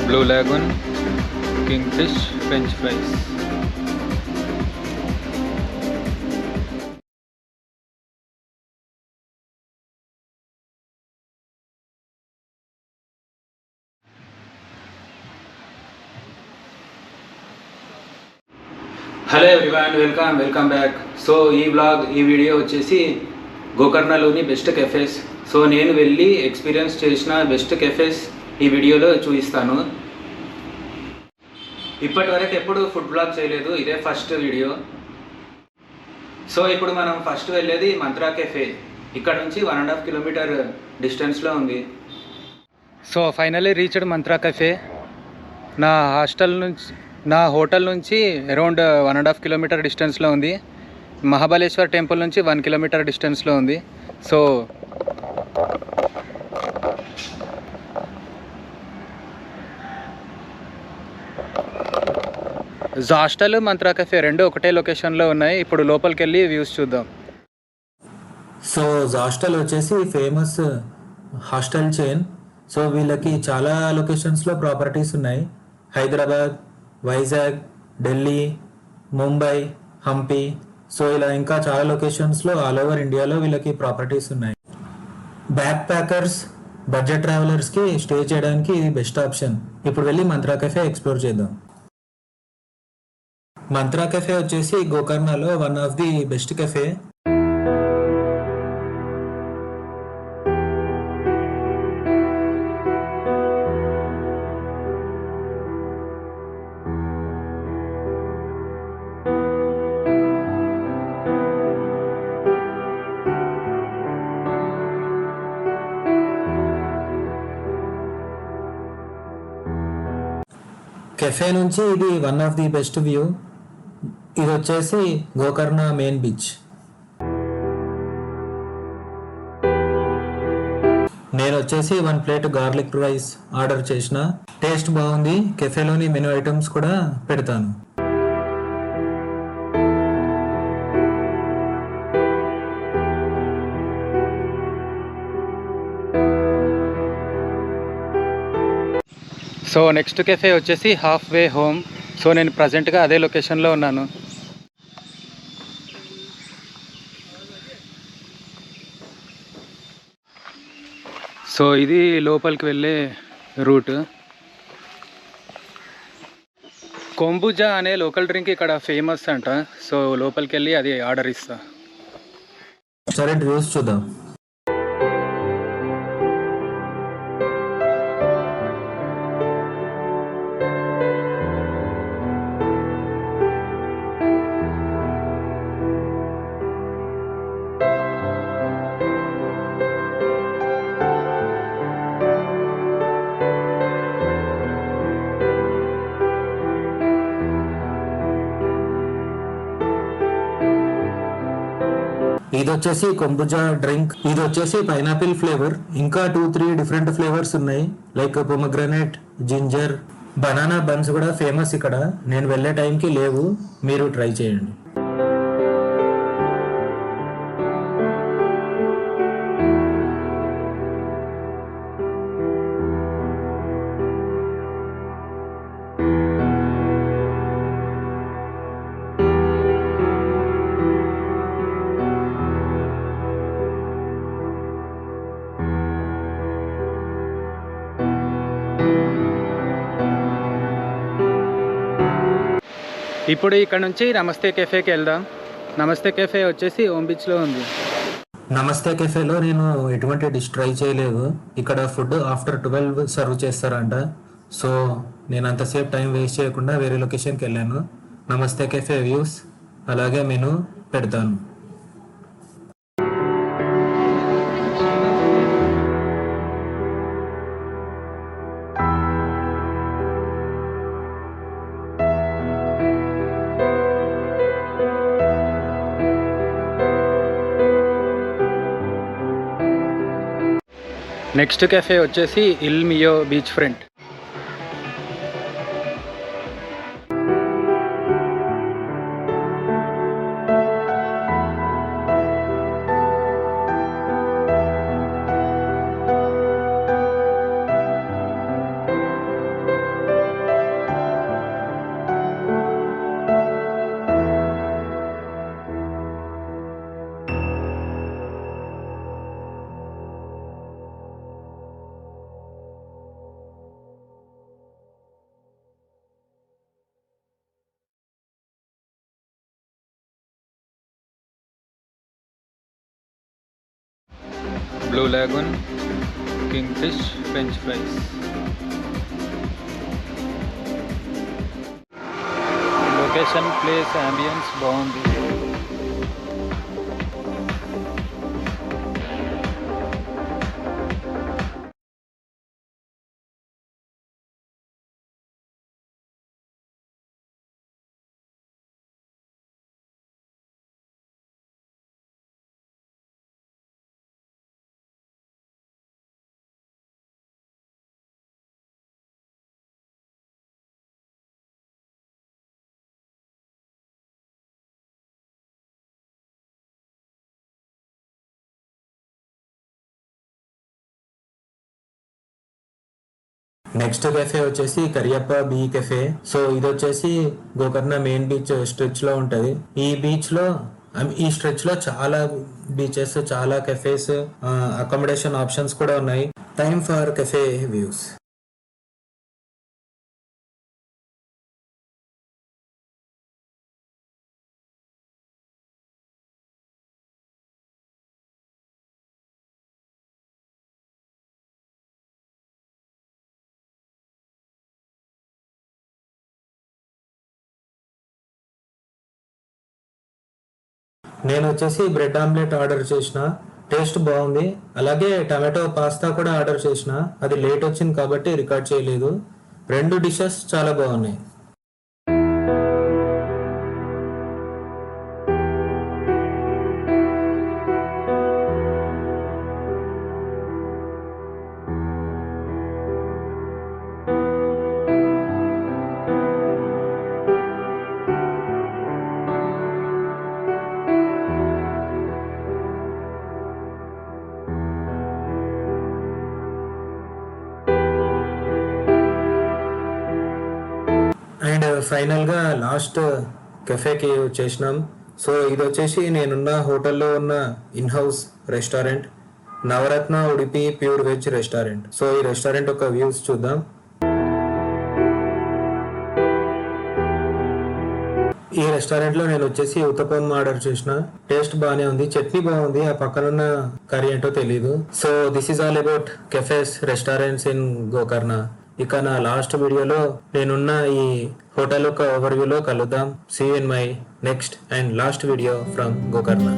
Blue lagoon, king fish, french fries. Hello everyone, welcome back. So ఈ video వచ్చేసి గోకర్ణలోని best cafes. So నేను వెళ్ళి experience చేసిన best cafes ఈ వీడియోలో చూపిస్తాను. ఇప్పటి వరకు ఎప్పుడు ఫుడ్ బ్లాగ్ చేయలేదు, ఇదే ఫస్ట్ వీడియో. సో ఇప్పుడు మనం ఫస్ట్ వెళ్ళేది మంత్రా కెఫే. ఇక్కడ నుంచి 1.5 కిలోమీటర్ డిస్టెన్స్లో ఉంది. So finally reached mantra cafe. నా హోటల్ నుంచి అరౌండ్ 1.5 కిలోమీటర్ డిస్టెన్స్లో ఉంది. మహాబలేశ్వర్ టెంపుల్ నుంచి 1 కిలోమీటర్ డిస్టెన్స్లో ఉంది. సో హాస్టల్ మంత్రా కెఫే రెండు ఒకటే లొకేషన్లో ఉన్నాయి. ఇప్పుడు లోపలికి వెళ్ళి వ్యూస్ చూద్దాం. సో హాస్టల్ వచ్చేసి ఫేమస్ హాస్టల్ చైన్. సో వీళ్ళకి చాలా లొకేషన్స్లో ప్రాపర్టీస్ ఉన్నాయి. హైదరాబాద్, వైజాగ్, ఢిల్లీ, ముంబై, హంపి. సో ఇలా ఇంకా చాలా లొకేషన్స్లో ఆల్ ఓవర్ ఇండియాలో వీళ్ళకి ప్రాపర్టీస్ ఉన్నాయి. బ్యాక్ ప్యాకర్స్, బడ్జెట్ ట్రావెలర్స్కి స్టే చేయడానికి ఇది బెస్ట్ ఆప్షన్. ఇప్పుడు వెళ్ళి మంత్రా కెఫే ఎక్స్ప్లోర్ చేద్దాం. మంత్రా కెఫే వచ్చేసి గోకర్ణలో one of the best cafe. Cafe నుంచి ఇది one of the best view. ఇది వచ్చేసి గోకర్ణ మెయిన్ బీచ్. నేను వచ్చేసి 1 ప్లేట్ గార్లిక్ రైస్ ఆర్డర్ చేసిన. టేస్ట్ బాగుంది. కెఫేలోని మెనూ ఐటమ్స్ కూడా పెడతాను. సో నెక్స్ట్ కెఫే వచ్చేసి హాఫ్ వే హోమ్. సో నేను ప్రజెంట్గా అదే లొకేషన్లో ఉన్నాను. సో ఇది లోపలికి వెళ్ళే రూట్. కొంబుజా అనే లోకల్ డ్రింక్ ఇక్కడ ఫేమస్ అంట. సో లోపలికి వెళ్ళి అది ఆర్డర్ ఇస్తా. సరే రివ్యూస్ చూద్దాం. ఇది వచ్చేసి కొంబుజా డ్రింక్. ఇది వచ్చేసి పైనాపిల్ ఫ్లేవర్. ఇంకా 2-3 డిఫరెంట్ ఫ్లేవర్స్ ఉన్నాయి. Like pomegranate, ginger, banana buns కూడా ఫేమస్ ఇక్కడ. నేను వెళ్ళే టైంకి లేవు, మీరు ట్రై చేయండి. ఇప్పుడు ఇక్కడ నుంచి నమస్తే కెఫేకి వెళ్దాం. నమస్తే కెఫే వచ్చేసి ఓమ్ బీచ్లో ఉంది. నమస్తే కెఫేలో నేను ఎటువంటి డిష్ ట్రై చేయలేదు. ఇక్కడ ఫుడ్ ఆఫ్టర్ 12 సర్వ్ చేస్తారంట. సో నేను అంతసేపు టైం వేస్ట్ చేయకుండా వేరే లొకేషన్కి వెళ్ళాను. నమస్తే కెఫే వ్యూస్ అలాగే మెనూ పెడతాను. నెక్స్ట్ కెఫే వచ్చేసి il mio beach front. Blue lagoon, king fish, french fries. Location, place, ambience బాగుంది. నెక్స్ట్ కెఫే వచ్చేసి కరియప్ప బీ కెఫే. సో ఇది వచ్చేసి గోకర్ణ మెయిన్ బీచ్ స్ట్రెచ్ లో ఉంటది. ఈ స్ట్రెచ్ లో చాలా బీచెస్, చాలా కెఫేస్, అకామిడేషన్ ఆప్షన్స్ కూడా ఉన్నాయి. Time for cafe views. నేను వచ్చేసి బ్రెడ్ ఆమ్లెట్ ఆర్డర్ చేసిన, టేస్ట్ బాగుంది. అలాగే టమాటో పాస్తా కూడా ఆర్డర్ చేసిన, అది లేట్ వచ్చింది కాబట్టి రికార్డ్ చేయలేదు. రెండు డిషెస్ చాలా బాగున్నాయి. అండ్ ఫైనల్గా లాస్ట్ కెఫేకి వచ్చేసినాం. సో ఇది వచ్చేసి నేనున్న హోటల్లో ఉన్న in house restaurant, Navaratna Udupi pure veg restaurant. So ఈ రెస్టారెంట్ ఒక వ్యూస్ చూద్దాం. ఈ రెస్టారెంట్లో నేను వచ్చేసి ఉత్తపం ఆర్డర్ చేసిన, టేస్ట్ బాగానే ఉంది, చట్నీ బాగుంది, ఆ పక్కనున్న కర్రీ ఏంటో తెలీదు. So this is all about cafes, restaurants in Gokarna. ఇక నా లాస్ట్ వీడియోలో నేనున్న ఈ హోటల్ యొక్క ఓవర్వ్యూలో కలుద్దాం. See you in my next and last video from Gokarna.